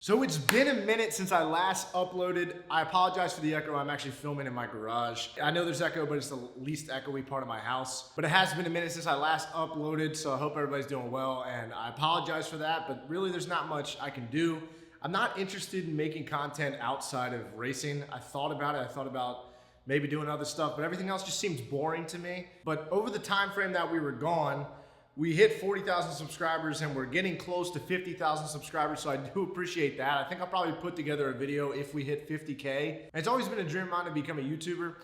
So it's been a minute since I last uploaded. I apologize for the echo. I'm actually filming in my garage. I know there's echo, but it's the least echoey part of my house. But it has been a minute since I last uploaded, so I hope everybody's doing well, and I apologize for that, but really there's not much I can do. I'm not interested in making content outside of racing. I thought about it. I thought about maybe doing other stuff, but everything else just seems boring to me. But over the time frame that we were gone, we hit 40,000 subscribers and we're getting close to 50,000 subscribers, so I do appreciate that. I think I'll probably put together a video if we hit 50K. And it's always been a dream of mine to become a YouTuber.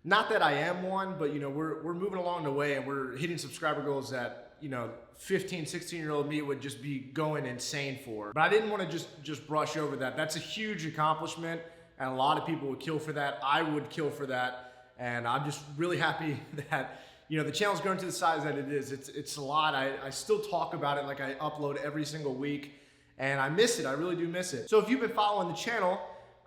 Not that I am one, but you know, we're moving along the way and we're hitting subscriber goals that, you know, 15, 16-year-old me would just be going insane for. But I didn't want to just brush over that. That's a huge accomplishment and a lot of people would kill for that. I would kill for that. And I'm just really happy that, you know, the channel's grown to the size that it is. It's a lot. I still talk about it like I upload every single week and I miss it. I really do miss it. So if you've been following the channel,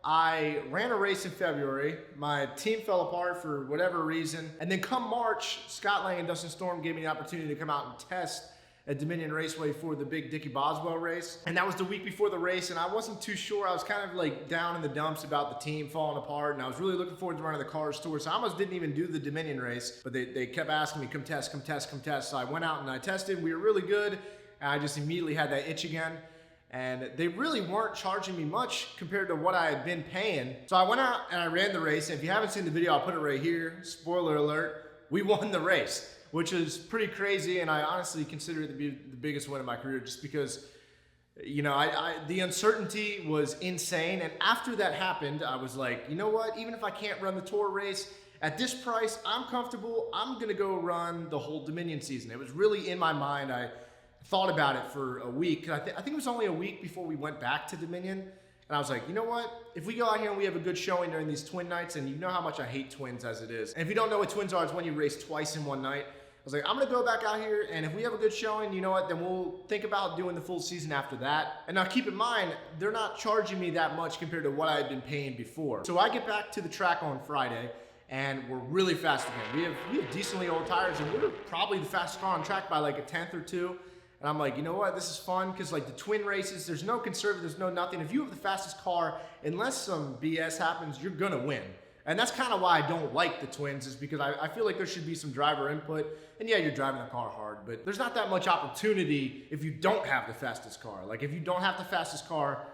I ran a race in February. My team fell apart for whatever reason. And then come March, Scott Lang and Dustin Storm gave me the opportunity to come out and test at Dominion Raceway for the big Dickie Boswell race. And that was the week before the race, and I wasn't too sure. I was kind of like down in the dumps about the team falling apart, and I was really looking forward to running the cars tour, so I almost didn't even do the Dominion race, but they kept asking me, come test, come test, come test. So I went out and I tested. We were really good, and I just immediately had that itch again. And they really weren't charging me much compared to what I had been paying. So I went out and I ran the race, and if you haven't seen the video, I'll put it right here. Spoiler alert, we won the race, which is pretty crazy, and I honestly consider it to be the biggest win of my career just because, you know, the uncertainty was insane, and after that happened, I was like, you know what, even if I can't run the tour race, at this price, I'm comfortable, I'm gonna go run the whole Dominion season. It was really in my mind. I thought about it for a week. I think it was only a week before we went back to Dominion, and I was like, you know what? If we go out here and we have a good showing during these twin nights, and you know how much I hate twins as it is, and if you don't know what twins are, it's when you race twice in one night. I was like, I'm gonna go back out here, and if we have a good showing, you know what, then we'll think about doing the full season after that. And now keep in mind, they're not charging me that much compared to what I had been paying before. So I get back to the track on Friday, and we're really fast again. We have decently old tires, and we're probably the fastest car on track by like a tenth or two. And I'm like, you know what, this is fun, because like the twin races, there's no conservative, there's no nothing. If you have the fastest car, unless some BS happens, you're gonna win. And that's kind of why I don't like the twins, is because I feel like there should be some driver input. And yeah, you're driving the car hard, but there's not that much opportunity if you don't have the fastest car. Like if you don't have the fastest car,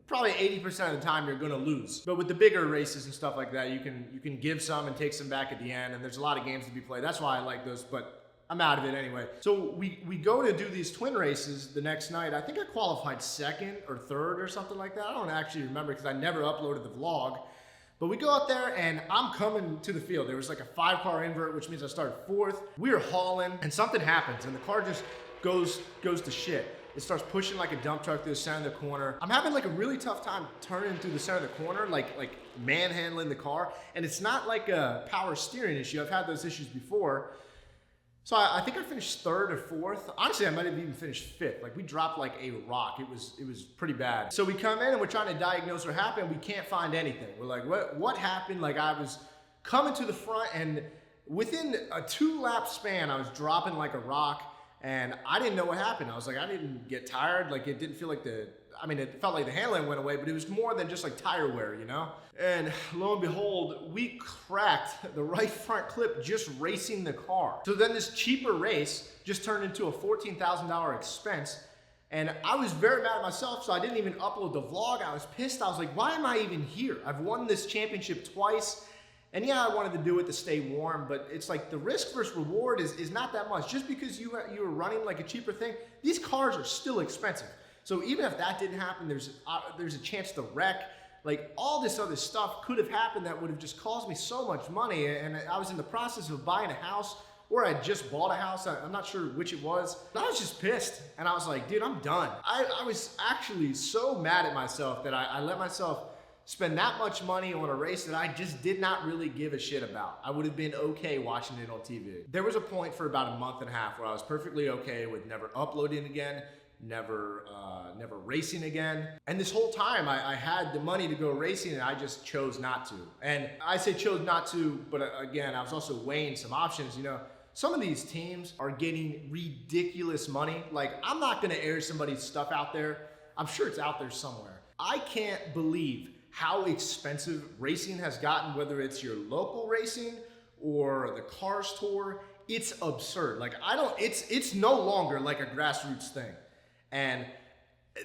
probably 80% of the time you're gonna lose. But with the bigger races and stuff like that, you can give some and take some back at the end, and there's a lot of games to be played. That's why I like those, but I'm out of it anyway. So we go to do these twin races the next night. I think I qualified second or third or something like that. I don't actually remember because I never uploaded the vlog. But we go out there and I'm coming to the field. There was like a 5-car invert, which means I started fourth. We were hauling and something happens and the car just goes to shit. It starts pushing like a dump truck through the center of the corner. I'm having like a really tough time turning through the center of the corner, like manhandling the car. And it's not like a power steering issue. I've had those issues before. So I think I finished third or fourth. Honestly, I might have even finished fifth. Like we dropped like a rock. It was pretty bad. So we come in and we're trying to diagnose what happened. We can't find anything. We're like, what happened? Like I was coming to the front and within a 2-lap span, I was dropping like a rock and I didn't know what happened. I was like, I didn't get tired. Like it didn't feel like it felt like the handling went away, but it was more than just like tire wear, you know? And lo and behold, we cracked the right front clip just racing the car. So then this cheaper race just turned into a $14,000 expense. And I was very mad at myself, so I didn't even upload the vlog. I was pissed. I was like, why am I even here? I've won this championship twice. And yeah, I wanted to do it to stay warm, but it's like the risk versus reward is not that much. Just because you were running like a cheaper thing, these cars are still expensive. So even if that didn't happen, there's a chance to wreck. Like all this other stuff could have happened that would have just cost me so much money. And I was in the process of buying a house, or I just bought a house. I'm not sure which it was. But I was just pissed. And I was like, dude, I'm done. I was actually so mad at myself that I let myself spend that much money on a race that I just did not really give a shit about. I would have been okay watching it on TV. There was a point for about a month and a half where I was perfectly okay with never uploading again, never racing again. And this whole time I had the money to go racing and I just chose not to. And I say chose not to, but again, I was also weighing some options. You know, some of these teams are getting ridiculous money. Like I'm not gonna air somebody's stuff out there. I'm sure it's out there somewhere. I can't believe how expensive racing has gotten, whether it's your local racing or the Cars Tour. It's absurd. Like, it's no longer like a grassroots thing. And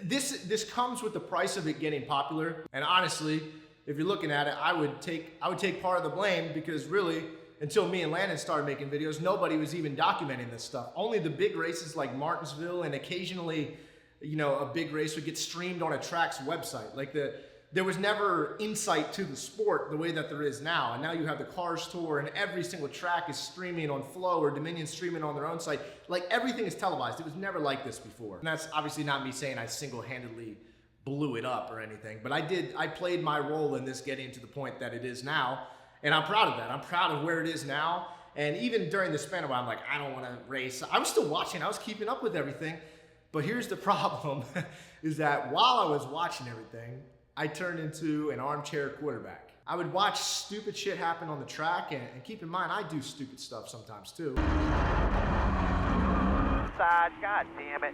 this comes with the price of it getting popular. And honestly, if you're looking at it, I would take part of the blame, because really, until me and Landon started making videos, nobody was even documenting this stuff. Only the big races like Martinsville, and occasionally, a big race would get streamed on a track's website. Like, there was never insight to the sport the way that there is now. And now you have the Cars Tour, and every single track is streaming on Flow, or Dominion streaming on their own site. Like, everything is televised. It was never like this before. And that's obviously not me saying I single-handedly blew it up or anything, but I played my role in this getting to the point that it is now. And I'm proud of that. I'm proud of where it is now. And even during the span of while, I'm like, I don't want to race. I was still watching. I was keeping up with everything. But here's the problem, is that while I was watching everything, I turned into an armchair quarterback. I would watch stupid shit happen on the track, and keep in mind, I do stupid stuff sometimes too. Side, God damn it.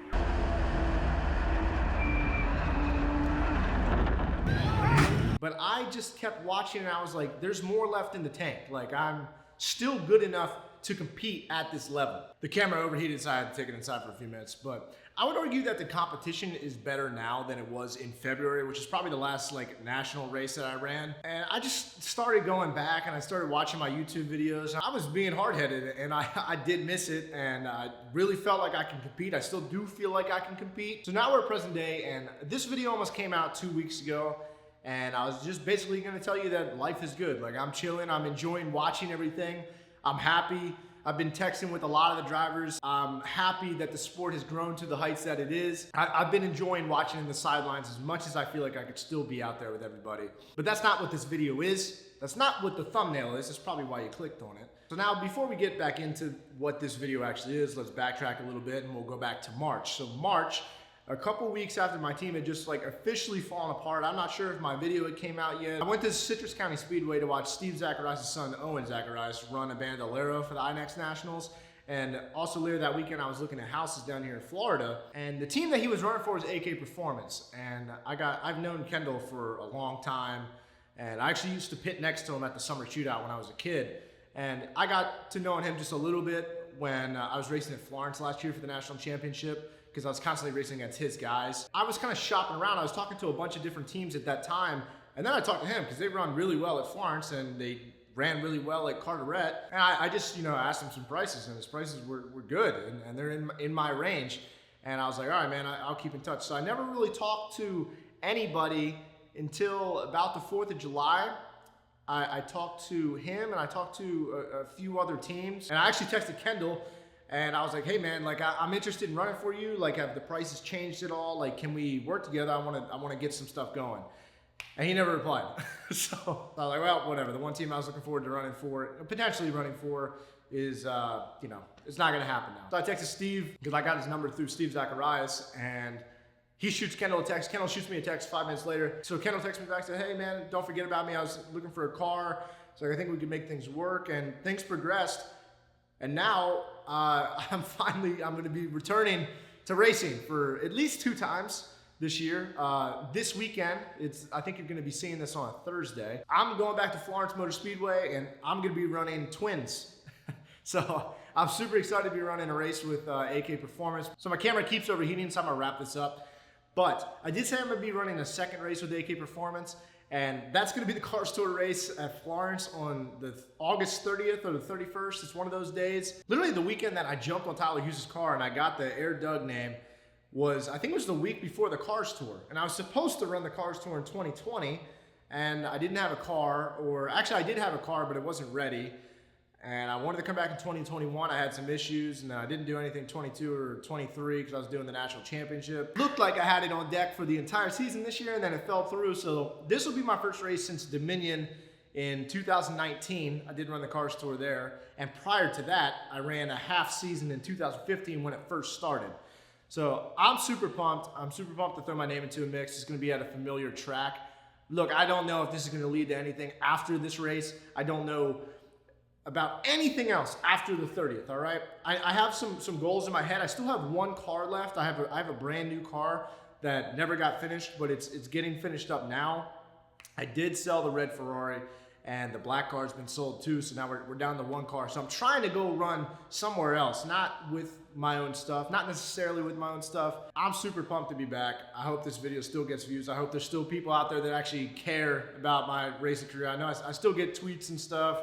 But I just kept watching, and I was like, there's more left in the tank. Like, I'm still good enough to compete at this level. The camera overheated, so I had to take it inside for a few minutes. But I would argue that the competition is better now than it was in February, which is probably the last national race that I ran. And I just started going back, and I started watching my YouTube videos. I was being hard-headed, and I did miss it, and I really felt like I can compete. I still do feel like I can compete. So now we're at present day, and this video almost came out 2 weeks ago. And I was just basically gonna tell you that life is good. Like, I'm chilling, I'm enjoying watching everything. I'm happy. I've been texting with a lot of the drivers. I'm happy that the sport has grown to the heights that it is. I've been enjoying watching in the sidelines as much as I feel like I could still be out there with everybody. But that's not what this video is. That's not what the thumbnail is. That's probably why you clicked on it. So now, before we get back into what this video actually is, let's backtrack a little bit, and we'll go back to March. So March, a couple weeks after my team had just officially fallen apart. I'm not sure if my video had came out yet. I went to Citrus County Speedway to watch Steve Zacharias' son, Owen Zacharias, run a Bandolero for the INEX Nationals. And also later that weekend, I was looking at houses down here in Florida. And the team that he was running for was AK Performance. And I've known Kendall for a long time. And I actually used to pit next to him at the summer shootout when I was a kid. And I got to know him just a little bit when I was racing at Florence last year for the national championship, because I was constantly racing against his guys. I was kind of shopping around. I was talking to a bunch of different teams at that time, and then I talked to him because they run really well at Florence, and they ran really well at Carteret. And I just, asked him some prices, and his prices were good, and they're in my range. And I was like, all right, man, I'll keep in touch. So I never really talked to anybody until about the 4th of July. I talked to him, and I talked to a few other teams, and I actually texted Kendall. And I was like, hey man, I'm interested in running for you. Have the prices changed at all? Can we work together? I want to get some stuff going. And he never replied. So I was like, well, whatever. The one team I was looking forward to potentially running for is, it's not going to happen now. So I texted Steve, because I got his number through Steve Zacharias, and he shoots Kendall a text. Kendall shoots me a text 5 minutes later. So Kendall texts me back and said, hey man, don't forget about me. I was looking for a car. So I think we could make things work, and things progressed. And now I'm going to be returning to racing for at least 2 times this year. This weekend, I think you're going to be seeing this on a Thursday. I'm going back to Florence Motor Speedway, and I'm going to be running twins. So I'm super excited to be running a race with AK Performance. So my camera keeps overheating, so I'm going to wrap this up. But I did say I'm going to be running a second race with AK Performance. And that's going to be the Cars Tour race at Florence on the August 30th or the 31st. It's one of those days. Literally the weekend that I jumped on Tyler Hughes' car and I got the AirDoug name was, I think it was the week before the Cars Tour. And I was supposed to run the Cars Tour in 2020, and I didn't have a car, or actually I did have a car, but it wasn't ready. And I wanted to come back in 2021. I had some issues, and then I didn't do anything 22 or 23 because I was doing the national championship. Looked like I had it on deck for the entire season this year, and then it fell through. So this will be my first race since Dominion in 2019. I did run the Cars Tour there. And prior to that, I ran a half season in 2015 when it first started. So I'm super pumped. I'm super pumped to throw my name into a mix. It's going to be at a familiar track. Look, I don't know if this is going to lead to anything after this race. I don't know about anything else after the 30th, all right? I have some goals in my head. I still have one car left. I have a brand new car that never got finished, but it's getting finished up now. I did sell the red Ferrari, and the black car's been sold too, so now we're down to one car. So I'm trying to go run somewhere else, not with my own stuff, not necessarily with my own stuff. I'm super pumped to be back. I hope this video still gets views. I hope there's still people out there that actually care about my racing career. I know I still get tweets and stuff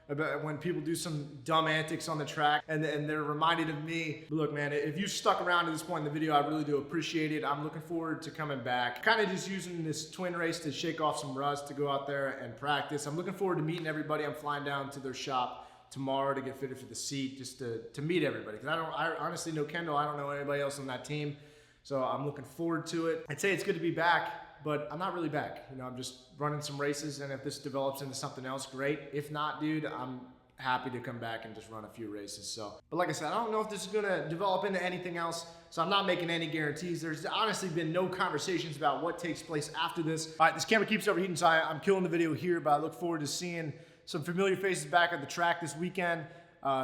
about when people do some dumb antics on the track and they're reminded of me. But look, man, if you stuck around to this point in the video, I really do appreciate it. I'm looking forward to coming back. Kind of just using this twin race to shake off some rust, to go out there and practice. I'm looking forward to meeting everybody. I'm flying down to their shop tomorrow to get fitted for the seat, just to meet everybody. Because I honestly know Kendall. I don't know anybody else on that team. So I'm looking forward to it. I'd say it's good to be back, but I'm not really back. You know, I'm just running some races, and if this develops into something else, great. If not, dude, I'm happy to come back and just run a few races. So, but like I said, I don't know if this is gonna develop into anything else, so I'm not making any guarantees. There's honestly been no conversations about what takes place after this. All right, this camera keeps overheating, so I'm killing the video here, but I look forward to seeing some familiar faces back at the track this weekend.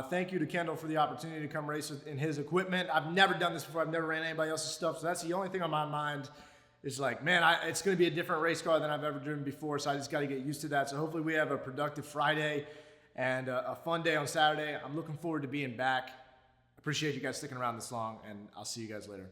Thank you to Kendall for the opportunity to come race in his equipment. I've never done this before. I've never ran anybody else's stuff, so that's the only thing on my mind. It's like, man, it's going to be a different race car than I've ever driven before, so I just got to get used to that. So hopefully we have a productive Friday and a fun day on Saturday. I'm looking forward to being back. Appreciate you guys sticking around this long, and I'll see you guys later.